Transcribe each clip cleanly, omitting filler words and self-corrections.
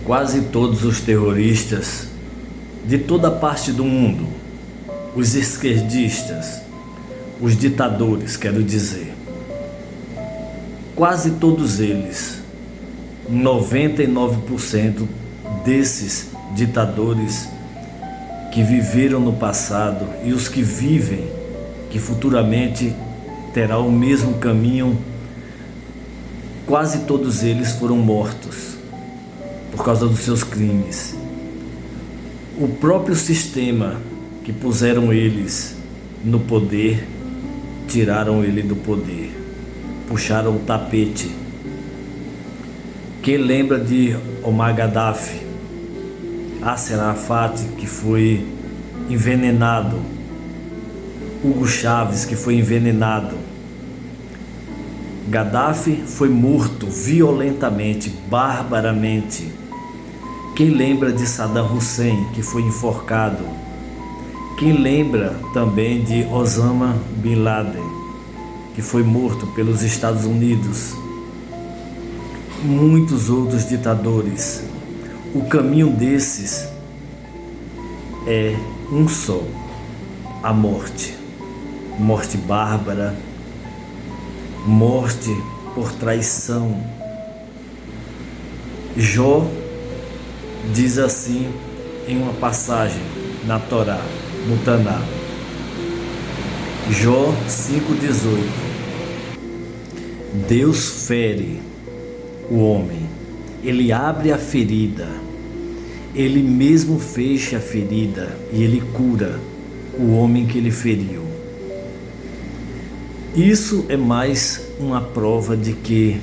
Quase todos os terroristas de toda parte do mundo, os esquerdistas, os ditadores, quero dizer, quase todos eles, 99% desses ditadores que viveram no passado e os que vivem, que futuramente terá o mesmo caminho, quase todos eles foram mortos por causa dos seus crimes. O próprio sistema que puseram eles no poder, tiraram ele do poder, puxaram o tapete. Quem lembra de Omar Gaddafi, Yasser Arafat, que foi envenenado, Hugo Chávez, que foi envenenado. Gaddafi foi morto violentamente, barbaramente. Quem lembra de Saddam Hussein, que foi enforcado? Quem lembra também de Osama Bin Laden, que foi morto pelos Estados Unidos? Muitos outros ditadores. O caminho desses é um só: a morte. Morte bárbara, morte por traição. Jó diz assim em uma passagem na Torá, no Taná, Jó 5,18: Deus fere o homem, ele abre a ferida, ele mesmo fecha a ferida e ele cura o homem que ele feriu. Isso é mais uma prova de que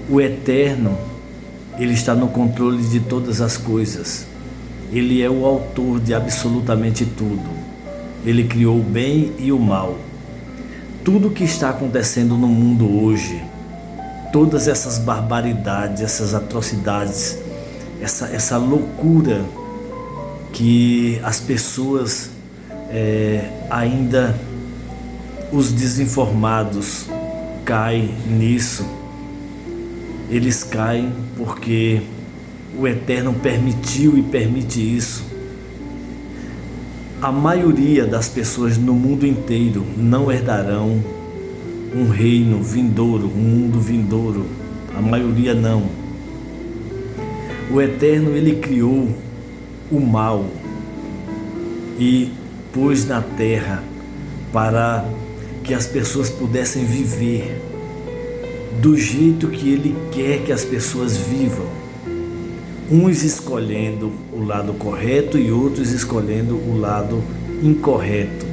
o Eterno, ele está no controle de todas as coisas. Ele é o autor de absolutamente tudo. Ele criou o bem e o mal. Tudo que está acontecendo no mundo hoje, todas essas barbaridades, essas atrocidades, essa loucura que as pessoas ainda, os desinformados caem nisso. Eles caem porque o Eterno permitiu e permite isso. A maioria das pessoas no mundo inteiro não herdarão um reino vindouro, um mundo vindouro. A maioria não. O Eterno, ele criou o mal e pôs na terra para que as pessoas pudessem viver do jeito que ele quer que as pessoas vivam. Uns escolhendo o lado correto e outros escolhendo o lado incorreto.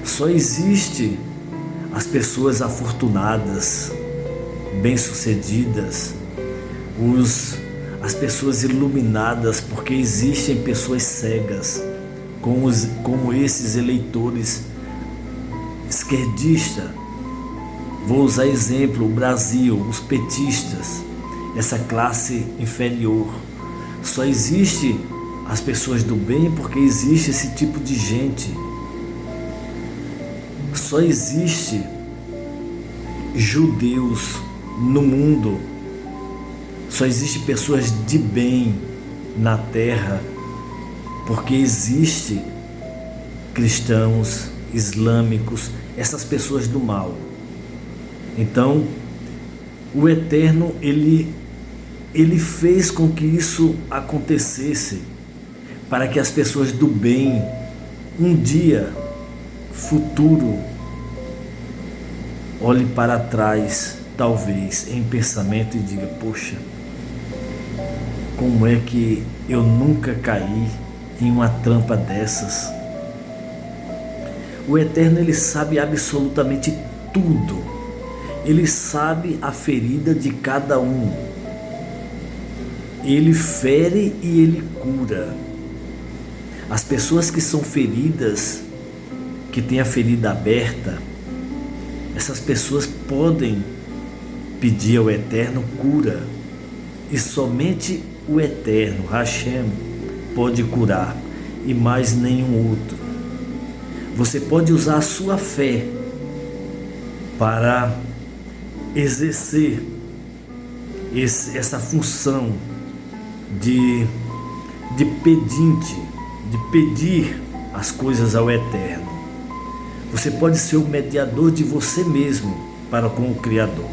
Só existe as pessoas afortunadas, bem-sucedidas, as pessoas iluminadas, porque existem pessoas cegas, como esses eleitores esquerdistas. Vou usar exemplo, o Brasil, os petistas, essa classe inferior. Só existe as pessoas do bem porque existe esse tipo de gente. Só existe judeus no mundo. Só existe pessoas de bem na terra porque existe cristãos, islâmicos, essas pessoas do mal. Então, o Eterno, ele fez com que isso acontecesse para que as pessoas do bem, um dia futuro, olhe para trás, talvez, em pensamento e diga: poxa, como é que eu nunca caí em uma trampa dessas? O Eterno, ele sabe absolutamente tudo. Ele sabe a ferida de cada um. Ele fere e ele cura. As pessoas que são feridas, que têm a ferida aberta, essas pessoas podem pedir ao Eterno cura. E somente o Eterno, Hashem, pode curar, e mais nenhum outro. Você pode usar a sua fé para exercer essa função de pedinte, de pedir as coisas ao Eterno. Você pode ser o mediador de você mesmo para com o Criador,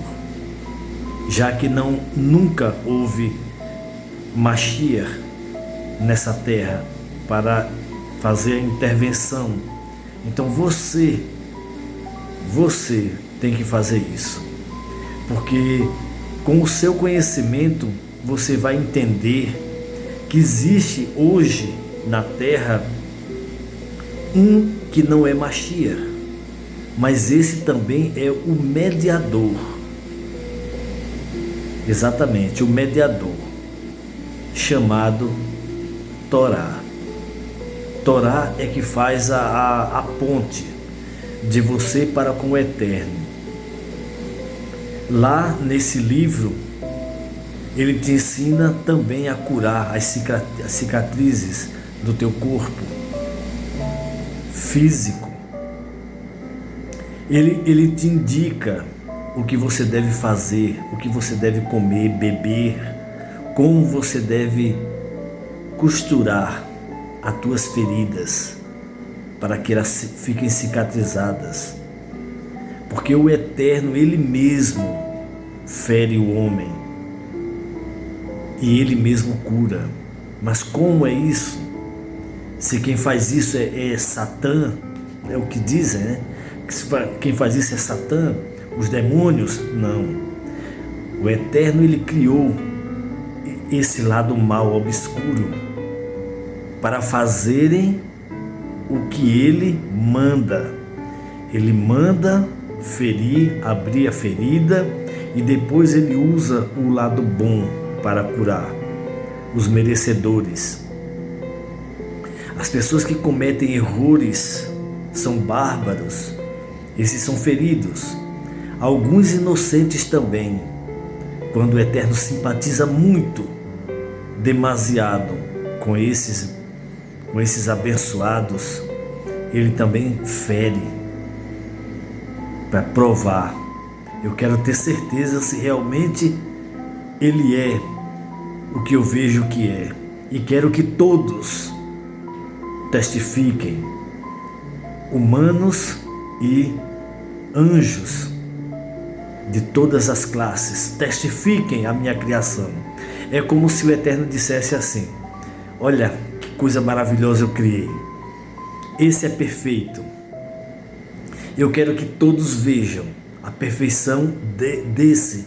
já que nunca houve Mashiach nessa terra para fazer a intervenção. Então você tem que fazer isso, porque com o seu conhecimento você vai entender que existe hoje na terra um que não é Mashiach, mas esse também é o mediador. Exatamente, o mediador, chamado Torá. Torá é que faz a ponte de você para com o Eterno. Lá nesse livro, ele te ensina também a curar as cicatrizes do teu corpo físico. Ele te indica o que você deve fazer, o que você deve comer, beber, como você deve costurar as tuas feridas para que elas fiquem cicatrizadas. Porque o Eterno, Ele mesmo fere o homem e Ele mesmo cura. Mas como é isso? Se quem faz isso é Satã, é o que dizem, né? Quem faz isso é Satã, os demônios? Não. O Eterno, Ele criou esse lado mal, obscuro, para fazerem o que Ele manda. Ele manda ferir, abrir a ferida, e depois Ele usa o lado bom para curar os merecedores. As pessoas que cometem erros são bárbaros, esses são feridos. Alguns inocentes também, quando o Eterno simpatiza muito, demasiado com esses abençoados, Ele também fere para provar. Eu quero ter certeza se realmente Ele é o que eu vejo que é, e quero que todos testifiquem, humanos e anjos de todas as classes, testifiquem a minha criação. É como se o Eterno dissesse assim: olha que coisa maravilhosa eu criei, esse é perfeito. Eu quero que todos vejam a perfeição desse,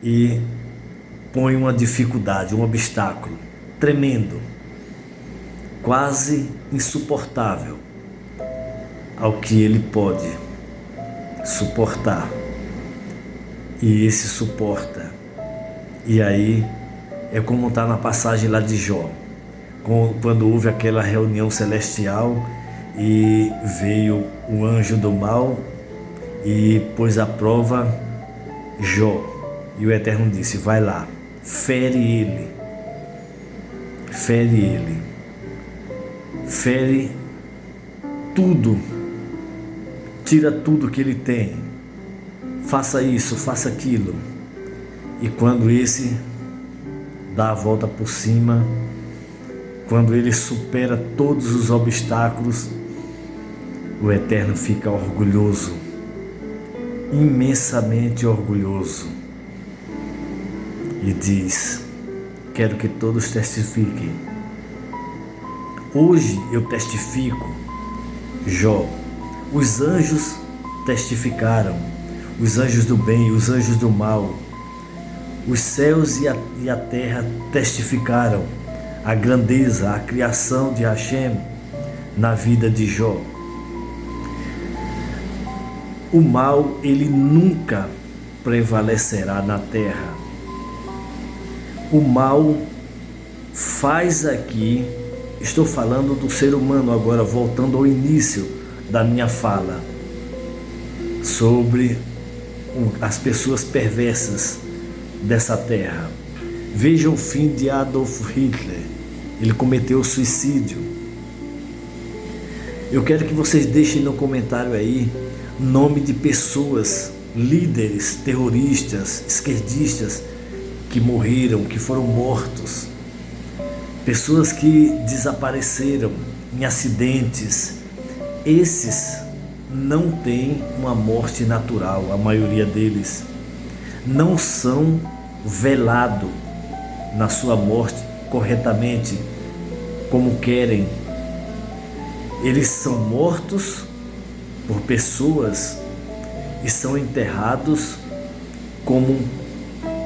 e põe uma dificuldade, um obstáculo tremendo, quase insuportável ao que ele pode suportar. E esse suporta. E aí é como está na passagem lá de Jó, quando houve aquela reunião celestial e veio o anjo do mal e pôs à prova Jó. E o Eterno disse: vai lá, fere ele, fere tudo, tira tudo que ele tem, faça isso, faça aquilo. E quando esse dá a volta por cima, quando ele supera todos os obstáculos, o Eterno fica orgulhoso, imensamente orgulhoso, e diz: quero que todos testifiquem. Hoje eu testifico, Jó. Os anjos testificaram, os anjos do bem, os anjos do mal. Os céus e a terra testificaram a grandeza, a criação de Hashem na vida de Jó. O mal, ele nunca prevalecerá na terra. O mal faz aqui, estou falando do ser humano agora, voltando ao início da minha fala, sobre as pessoas perversas dessa terra. Veja o fim de Adolf Hitler. Ele cometeu suicídio. Eu quero que vocês deixem no comentário aí nome de pessoas, líderes terroristas, esquerdistas, que morreram, que foram mortos, pessoas que desapareceram em acidentes. Esses não têm uma morte natural, a maioria deles não são velados na sua morte corretamente, como querem. Eles são mortos por pessoas e são enterrados como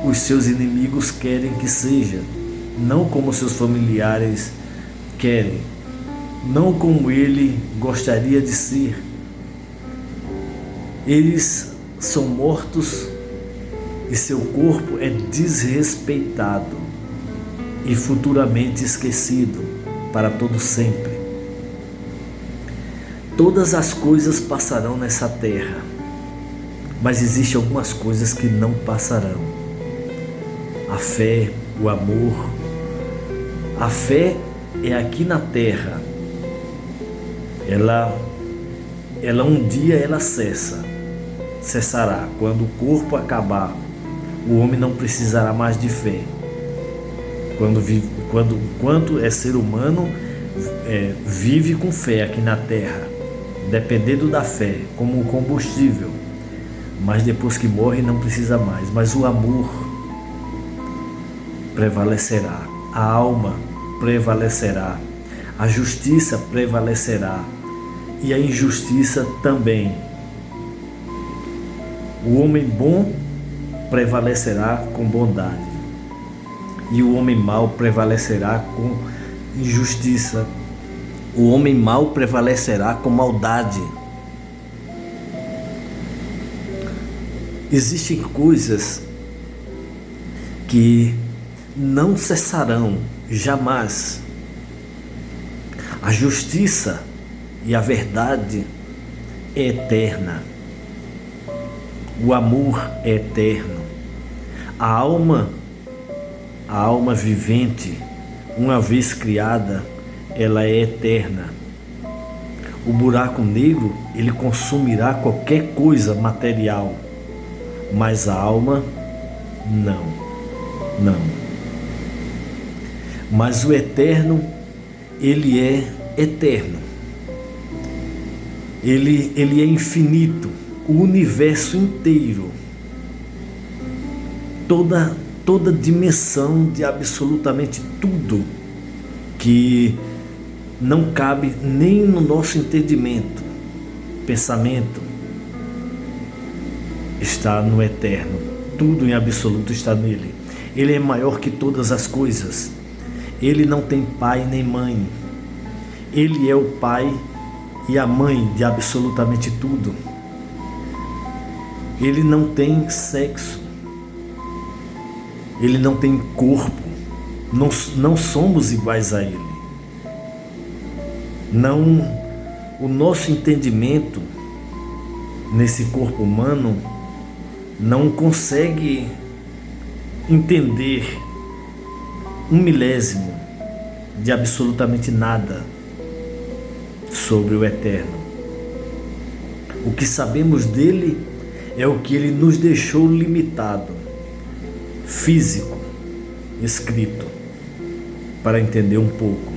os seus inimigos querem que seja, não como seus familiares querem, não como ele gostaria de ser. Eles são mortos e seu corpo é desrespeitado e futuramente esquecido para todo sempre. Todas as coisas passarão nessa terra, mas existem algumas coisas que não passarão. A fé, o amor. A fé é aqui na terra. Ela um dia ela cessará. Quando o corpo acabar, o homem não precisará mais de fé. Enquanto é ser humano, vive com fé aqui na terra, dependendo da fé, como combustível. Mas depois que morre não precisa mais. Mas o amor prevalecerá, a alma prevalecerá, a justiça prevalecerá e a injustiça também. O homem bom prevalecerá com bondade e o homem mau prevalecerá com injustiça. O homem mau prevalecerá com maldade. Existem coisas que não cessarão jamais. A justiça e a verdade é eterna. O amor é eterno. A alma vivente, uma vez criada, ela é eterna. O buraco negro, ele consumirá qualquer coisa material, mas a alma não. Mas o eterno, ele é eterno. Ele é infinito. O universo inteiro, toda dimensão de absolutamente tudo que não cabe nem no nosso entendimento, pensamento, está no eterno. Tudo em absoluto está nele. Ele é maior que todas as coisas. Ele não tem pai nem mãe. Ele é o pai e a mãe de absolutamente tudo. Ele não tem sexo. Ele não tem corpo. Não somos iguais a ele. O nosso entendimento nesse corpo humano não consegue entender 1/1000 de absolutamente nada sobre o eterno. O que sabemos dele é o que ele nos deixou limitado, físico, escrito, para entender um pouco.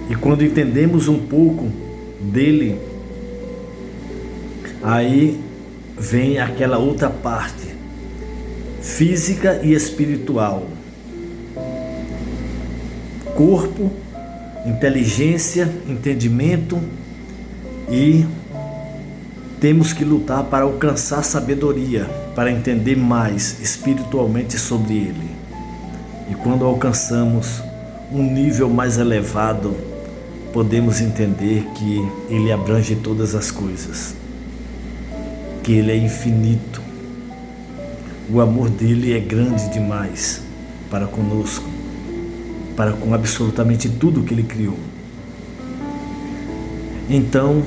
E quando entendemos um pouco dele, aí vem aquela outra parte, física e espiritual. Corpo, inteligência, entendimento, e temos que lutar para alcançar sabedoria, para entender mais espiritualmente sobre ele. E quando alcançamos um nível mais elevado, podemos entender que ele abrange todas as coisas, que ele é infinito. O amor dele é grande demais para conosco, para com absolutamente tudo que ele criou. Então,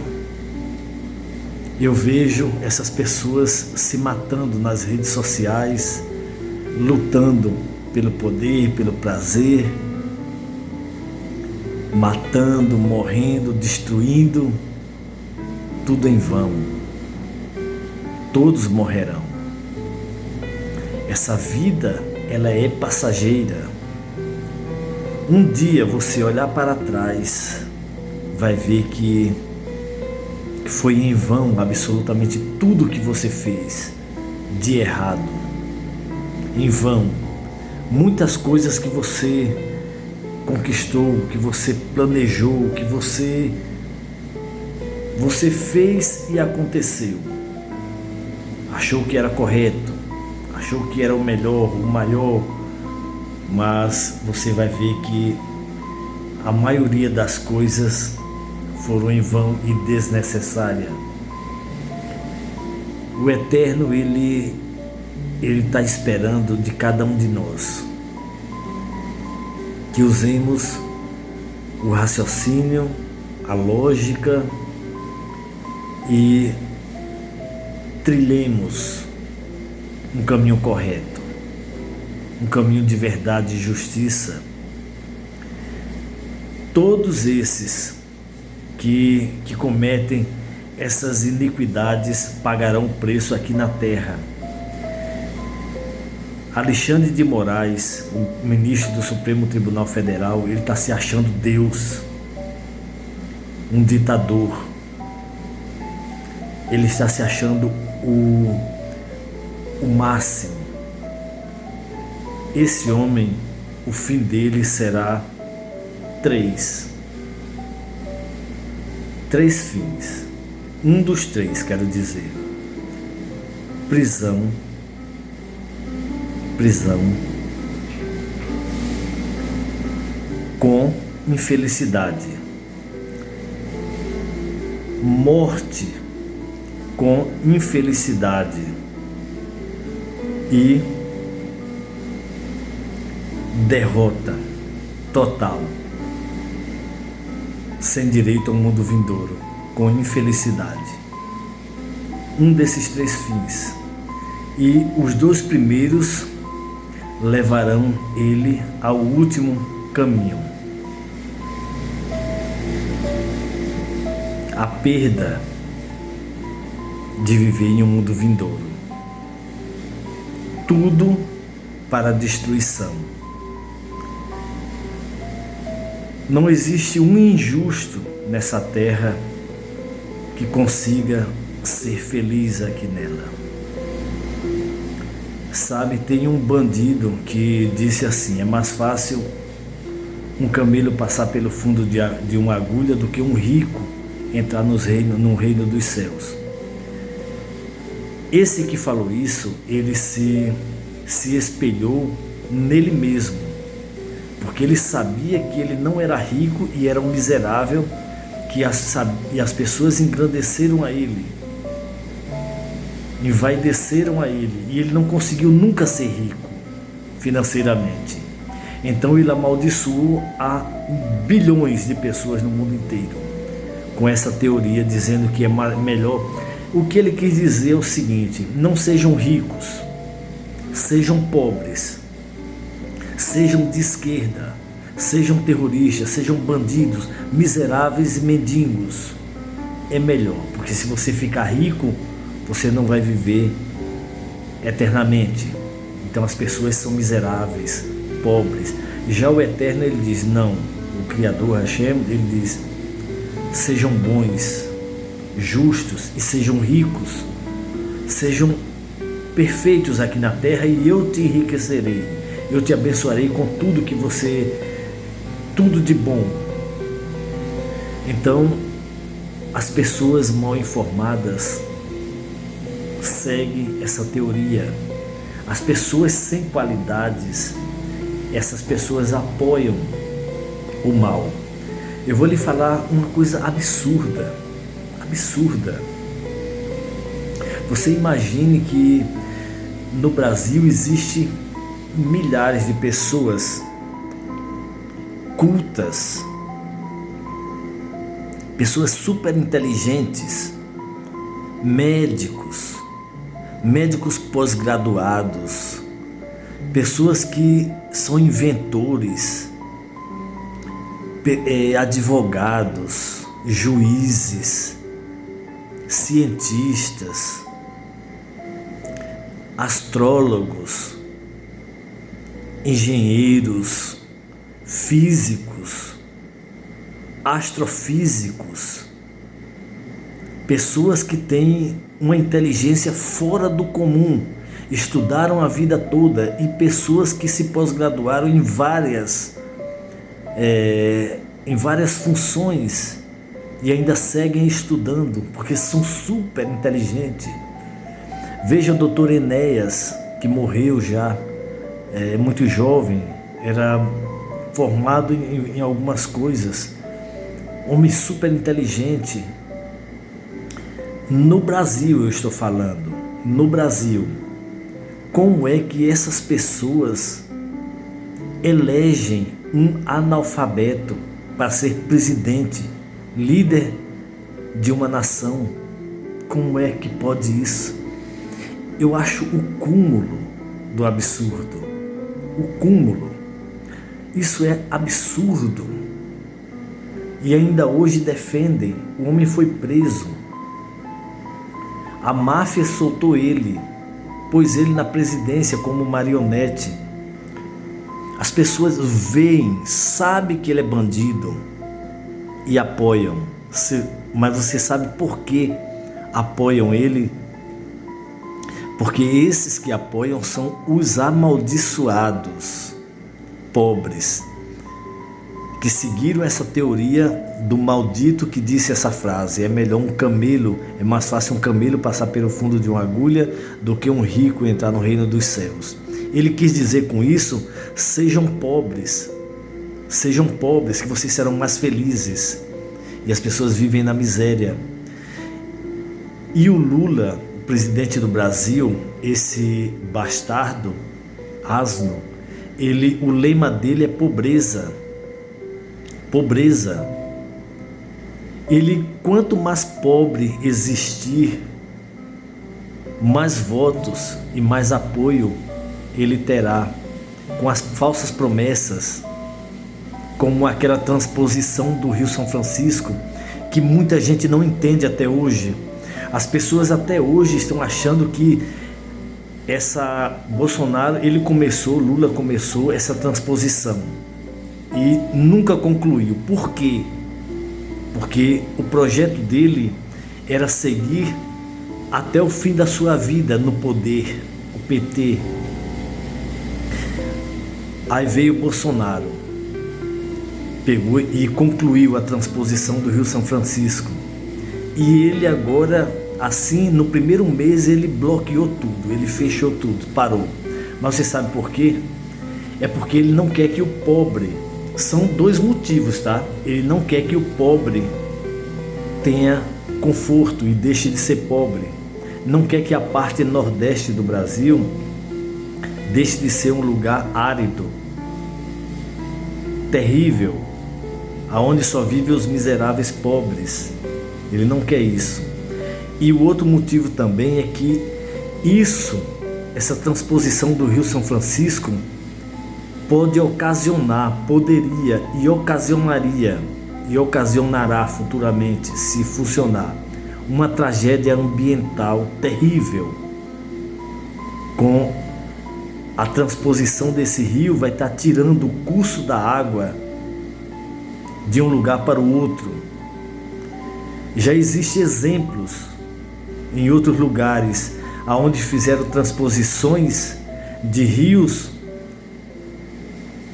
eu vejo essas pessoas se matando nas redes sociais, lutando pelo poder, pelo prazer, matando, morrendo, destruindo, tudo em vão. Todos morrerão. Essa vida, ela é passageira. Um dia você olhar para trás, vai ver que foi em vão absolutamente tudo que você fez de errado. Em vão. Muitas coisas que você conquistou, que você planejou, que você fez e aconteceu. Achou que era correto, achou que era o melhor, o maior, mas você vai ver que a maioria das coisas foram em vão e desnecessária. O Eterno, ele está esperando de cada um de nós que usemos o raciocínio, a lógica e trilhemos um caminho correto, um caminho de verdade e justiça. Todos esses que cometem essas iniquidades pagarão preço aqui na terra. Alexandre de Moraes, o ministro do Supremo Tribunal Federal, ele está se achando Deus, um ditador. Ele está se achando o máximo. Esse homem, o fim dele será três fins. Um dos três, quero dizer: prisão, com infelicidade, morte com infelicidade e derrota total, sem direito ao mundo vindouro, com infelicidade. Um desses três fins. E os dois primeiros levarão ele ao último caminho. A perda de viver em um mundo vindouro. Tudo para a destruição. Não existe um injusto nessa terra que consiga ser feliz aqui nela. Sabe, tem um bandido que disse assim: é mais fácil um camelo passar pelo fundo de uma agulha do que um rico entrar no reino dos céus. Esse que falou isso, ele se espelhou nele mesmo, porque ele sabia que ele não era rico e era um miserável, e as pessoas engrandeceram a ele, envaideceram a ele, e ele não conseguiu nunca ser rico financeiramente. Então ele amaldiçoou a bilhões de pessoas no mundo inteiro com essa teoria, dizendo que é melhor. O que ele quis dizer é o seguinte: não sejam ricos, sejam pobres, sejam de esquerda, sejam terroristas, sejam bandidos, miseráveis e mendigos. É melhor, porque se você ficar rico, você não vai viver eternamente. Então as pessoas são miseráveis, pobres. Já o Eterno, ele diz não. O Criador Hashem, ele diz: sejam bons, justos e sejam ricos, sejam perfeitos aqui na terra, e eu te enriquecerei, eu te abençoarei com tudo de bom. Então as pessoas mal informadas seguem essa teoria. As pessoas sem qualidades, essas pessoas apoiam o mal. Eu vou lhe falar uma coisa absurda. Você imagine que no Brasil existe milhares de pessoas cultas, pessoas super inteligentes, médicos pós-graduados, pessoas que são inventores, advogados, juízes, cientistas, astrólogos, engenheiros, físicos, astrofísicos, pessoas que têm uma inteligência fora do comum, estudaram a vida toda, e pessoas que se pós-graduaram em várias funções e ainda seguem estudando, porque são super inteligentes. Veja o doutor Enéas, que morreu já, muito jovem, era formado em algumas coisas, homem super inteligente. No Brasil eu estou falando, no Brasil, como é que essas pessoas elegem um analfabeto para ser presidente, líder de uma nação? Como é que pode isso? Eu acho o cúmulo do absurdo. O cúmulo. Isso é absurdo. E ainda hoje defendem. O homem foi preso. A máfia soltou ele, pôs ele na presidência como marionete. As pessoas veem, sabem que ele é bandido e apoiam. Mas você sabe por que apoiam ele? Porque esses que apoiam são os amaldiçoados, pobres, que seguiram essa teoria do maldito que disse essa frase: é melhor um camelo, é mais fácil um camelo passar pelo fundo de uma agulha do que um rico entrar no reino dos céus. Ele quis dizer com isso: sejam pobres, que vocês serão mais felizes. E as pessoas vivem na miséria. E o Lula, o presidente do Brasil, esse bastardo, asno, o lema dele é pobreza. Pobreza. Ele, quanto mais pobre existir, mais votos e mais apoio ele terá, com as falsas promessas, como aquela transposição do Rio São Francisco, que muita gente não entende até hoje. As pessoas até hoje estão achando que Lula começou essa transposição e nunca concluiu. Por quê? Porque o projeto dele era seguir até o fim da sua vida no poder, o PT. Aí veio o Bolsonaro, pegou e concluiu a transposição do Rio São Francisco. E ele agora, assim, no primeiro mês, ele bloqueou tudo, ele fechou tudo, parou. Mas você sabe por quê? É porque ele não quer que o pobre... São dois motivos, tá? Ele não quer que o pobre tenha conforto e deixe de ser pobre. Não quer que a parte nordeste do Brasil deixe de ser um lugar árido, terrível, aonde só vivem os miseráveis pobres. Ele não quer isso. E o outro motivo também é que essa transposição do Rio São Francisco poderia e ocasionaria e ocasionará futuramente, se funcionar, uma tragédia ambiental terrível. Com a transposição desse rio, vai estar tirando o curso da água de um lugar para o outro. Já existem exemplos em outros lugares aonde fizeram transposições de rios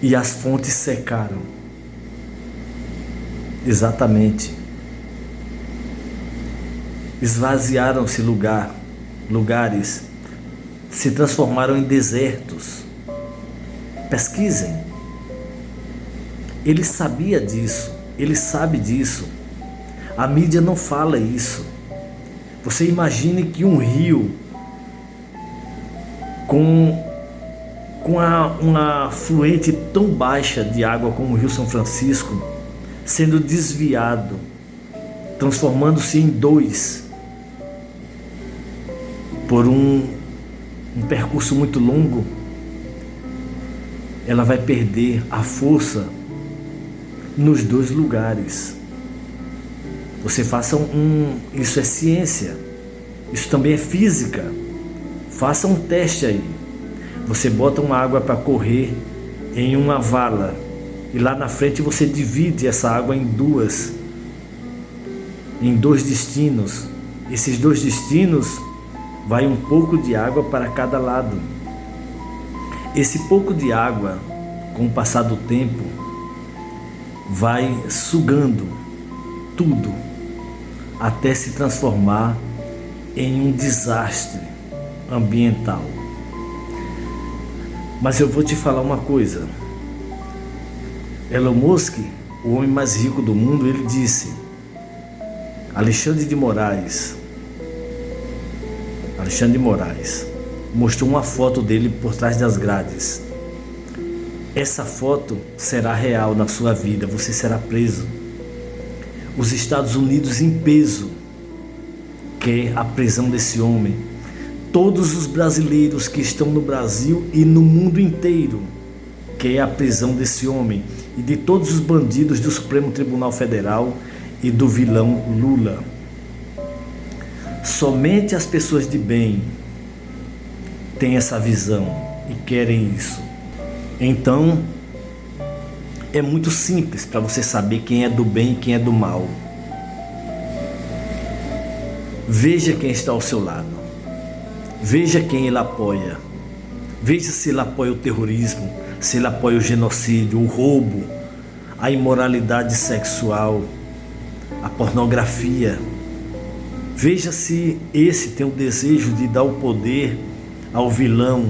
e as fontes secaram. Exatamente. Esvaziaram-se lugares, se transformaram em desertos. Pesquisem. Ele sabia disso, ele sabe disso. A mídia não fala isso. Você imagine que um rio com uma fluente tão baixa de água como o Rio São Francisco, sendo desviado, transformando-se em dois, por um percurso muito longo, ela vai perder a força nos dois lugares. Você faça isso é ciência, isso também é física. Faça um teste aí. Você bota uma água para correr em uma vala, e lá na frente você divide essa água em dois destinos. Esses dois destinos vai um pouco de água para cada lado. Esse pouco de água, com o passar do tempo, vai sugando tudo até se transformar em um desastre ambiental. Mas eu vou te falar uma coisa. Elon Musk, o homem mais rico do mundo, ele disse, Alexandre de Moraes mostrou uma foto dele por trás das grades. Essa foto será real na sua vida, você será preso. Os Estados Unidos em peso quer a prisão desse homem. Todos os brasileiros que estão no Brasil e no mundo inteiro quer a prisão desse homem e de todos os bandidos do Supremo Tribunal Federal e do vilão Lula. Somente as pessoas de bem têm essa visão e querem isso. Então, é muito simples para você saber quem é do bem e quem é do mal. Veja quem está ao seu lado. Veja quem ele apoia. Veja se ele apoia o terrorismo, se ele apoia o genocídio, o roubo, a imoralidade sexual, a pornografia. Veja se esse tem o desejo de dar o poder ao vilão,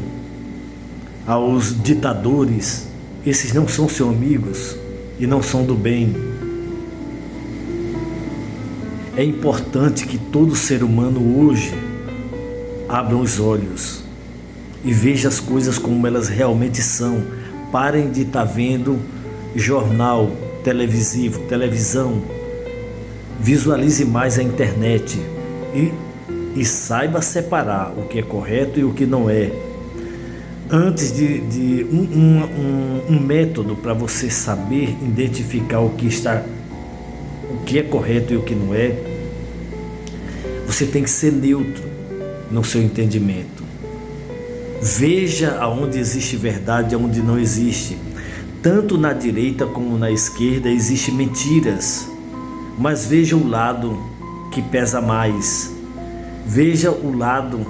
aos ditadores. Esses não são seus amigos e não são do bem. É importante que todo ser humano hoje abra os olhos e veja as coisas como elas realmente são. Parem de estar vendo jornal, televisão. Visualize mais a internet e saiba separar o que é correto e o que não é. Antes de um método para você saber identificar o que é correto e o que não é, você tem que ser neutro no seu entendimento. Veja aonde existe verdade e aonde não existe. Tanto na direita como na esquerda existem mentiras, mas veja o lado que pesa mais. Veja o lado,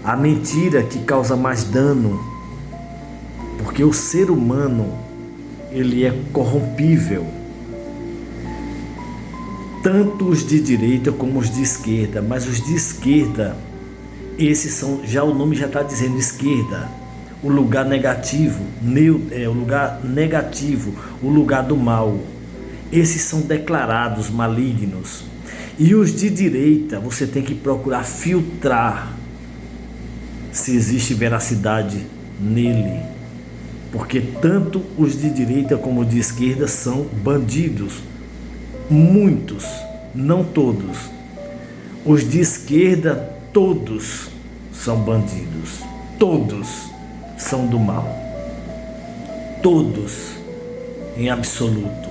a mentira que causa mais dano, porque o ser humano, ele é corrompível. Tanto os de direita como os de esquerda, mas os de esquerda, esses são, já o nome já está dizendo esquerda, o lugar negativo, o lugar negativo, o lugar do mal. Esses são declarados malignos. E os de direita, você tem que procurar filtrar se existe veracidade nele, porque tanto os de direita como os de esquerda são bandidos. Muitos, não todos. Os de esquerda, todos são bandidos. Todos são do mal. Todos, em absoluto.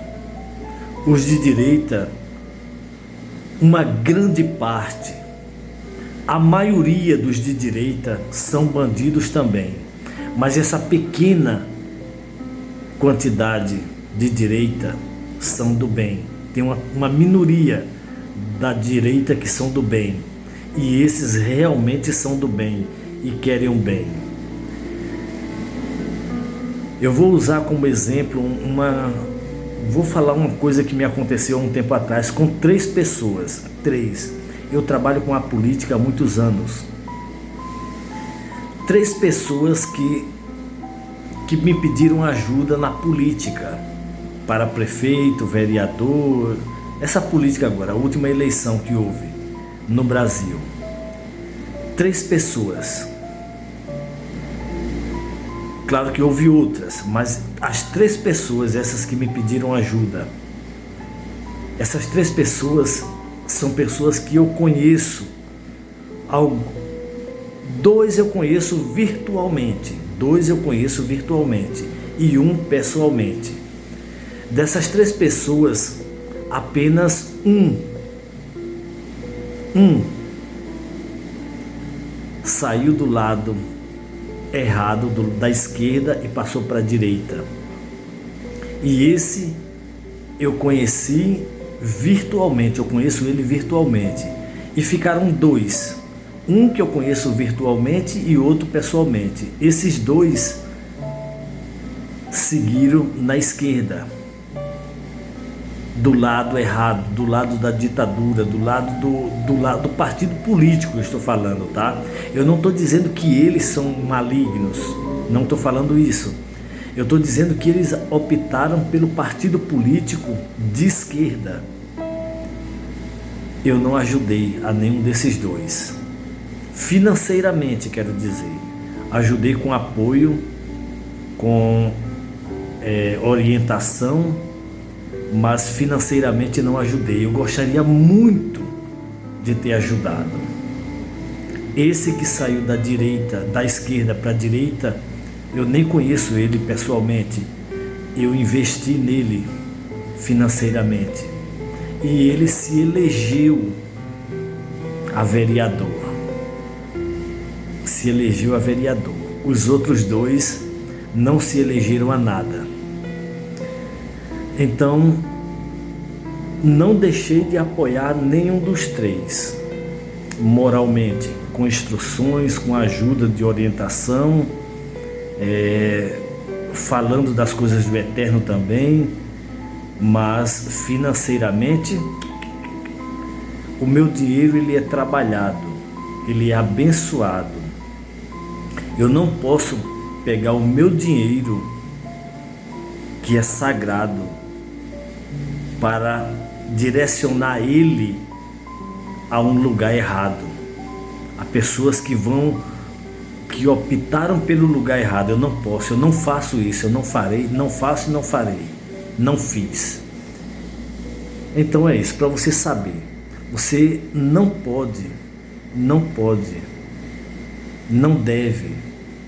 Os de direita, uma grande parte, a maioria dos de direita são bandidos também. Mas essa pequena quantidade de direita são do bem. Tem uma minoria da direita que são do bem. E esses realmente são do bem e querem o bem. Eu vou usar como exemplo vou falar uma coisa que me aconteceu há um tempo atrás com 3 pessoas. 3. Eu trabalho com a política há muitos anos. 3 pessoas que me pediram ajuda na política, para prefeito, vereador, essa política agora, a última eleição que houve no Brasil. 3 pessoas. Claro que houve outras, mas as 3 pessoas, essas que me pediram ajuda, essas 3 pessoas são pessoas que eu conheço. 2 eu conheço virtualmente, 2 eu conheço virtualmente e 1 pessoalmente. Dessas 3 pessoas, apenas um saiu do lado errado da esquerda e passou para a direita. E esse eu conheci virtualmente, eu conheço ele virtualmente. E ficaram dois, um que eu conheço virtualmente e outro pessoalmente. Esses dois seguiram na esquerda, do lado errado, do lado da ditadura, do lado do partido político, eu estou falando, tá? Eu não estou dizendo que eles são malignos, não estou falando isso. Eu estou dizendo que eles optaram pelo partido político de esquerda. Eu não ajudei a nenhum desses dois. Financeiramente, quero dizer. Ajudei com apoio, com orientação, mas financeiramente não ajudei. Eu gostaria muito de ter ajudado. Esse que saiu da direita, da esquerda para a direita, eu nem conheço ele pessoalmente. Eu investi nele financeiramente. E ele se elegeu a vereador. Se elegeu a vereador. Os outros dois não se elegeram a nada. Então, não deixei de apoiar nenhum dos três, moralmente, com instruções, com ajuda de orientação, falando das coisas do eterno também, mas financeiramente, o meu dinheiro ele é trabalhado, ele é abençoado. Eu não posso pegar o meu dinheiro, que é sagrado, para direcionar ele a um lugar errado, a pessoas que optaram pelo lugar errado. Eu não posso, eu não faço isso, eu não farei, não faço e não farei, não fiz. Então é isso, para você saber, você não pode, não deve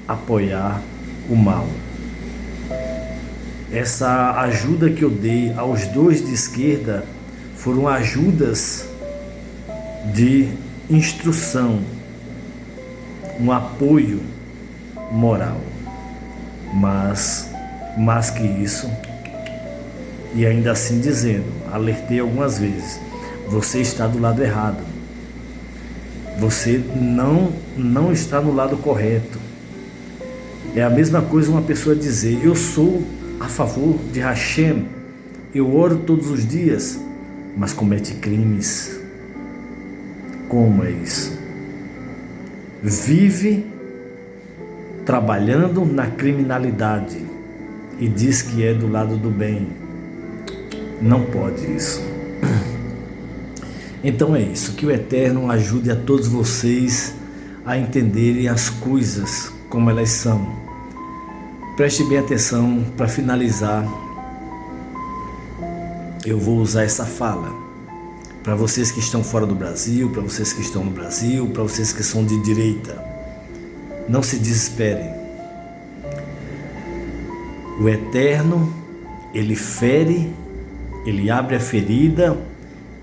apoiar o mal. Essa ajuda que eu dei aos dois de esquerda foram ajudas de instrução, um apoio moral. Mas, mais que isso, e ainda assim dizendo, alertei algumas vezes, você está do lado errado. Você não está no lado correto. É a mesma coisa uma pessoa dizer, eu sou a favor de Hashem, eu oro todos os dias, mas comete crimes. Como é isso? Vive trabalhando na criminalidade e diz que é do lado do bem. Não pode isso. Então é isso, que o Eterno ajude a todos vocês a entenderem as coisas como elas são. Preste bem atenção. Para finalizar, eu vou usar essa fala para vocês que estão fora do Brasil, para vocês que estão no Brasil, para vocês que são de direita. Não se desesperem. O Eterno, ele fere, ele abre a ferida,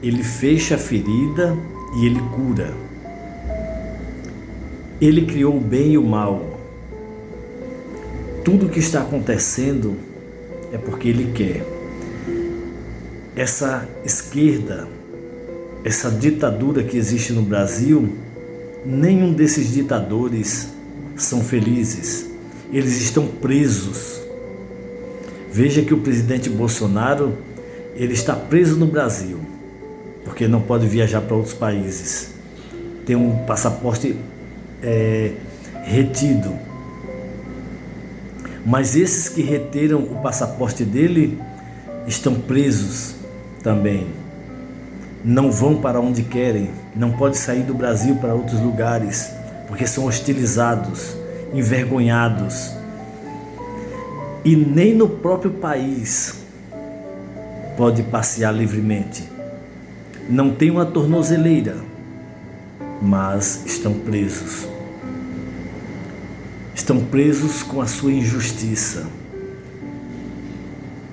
ele fecha a ferida e ele cura. Ele criou o bem e o mal. Tudo o que está acontecendo é porque ele quer. Essa esquerda, essa ditadura que existe no Brasil, nenhum desses ditadores são felizes. Eles estão presos. Veja que o presidente Bolsonaro, ele está preso no Brasil, porque não pode viajar para outros países. Tem um passaporte retido. Mas esses que reteram o passaporte dele estão presos também. Não vão para onde querem, não podem sair do Brasil para outros lugares, porque são hostilizados, envergonhados. E nem no próprio país pode passear livremente. Não tem uma tornozeleira, mas estão presos. Estão presos com a sua injustiça.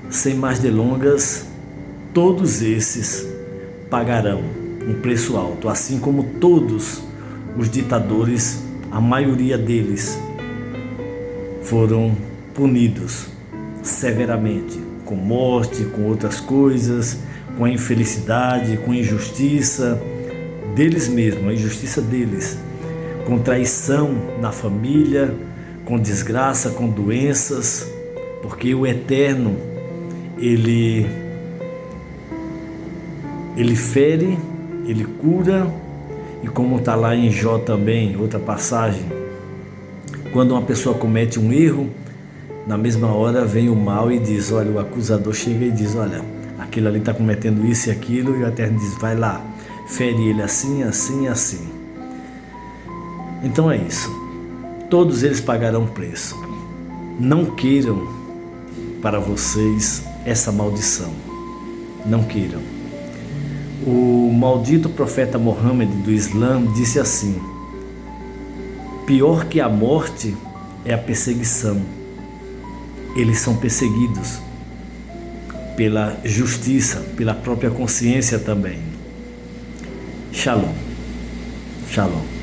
Sem mais delongas, todos esses pagarão um preço alto, assim como todos os ditadores, a maioria deles foram punidos severamente, com morte, com outras coisas, com a infelicidade, com a injustiça deles mesmos, a injustiça deles, com traição na família, com desgraça, com doenças, porque o Eterno, Ele fere, Ele cura, e como está lá em Jó também, outra passagem, quando uma pessoa comete um erro, na mesma hora vem o mal e diz, olha, o acusador chega e diz, olha, aquele ali está cometendo isso e aquilo, e o Eterno diz, vai lá, fere ele assim, assim, assim. Então é isso, todos eles pagarão preço. Não queiram para vocês essa maldição, não queiram. O maldito profeta Mohammed do Islã disse assim: pior que a morte é a perseguição. Eles são perseguidos pela justiça, pela própria consciência também. Shalom. Shalom.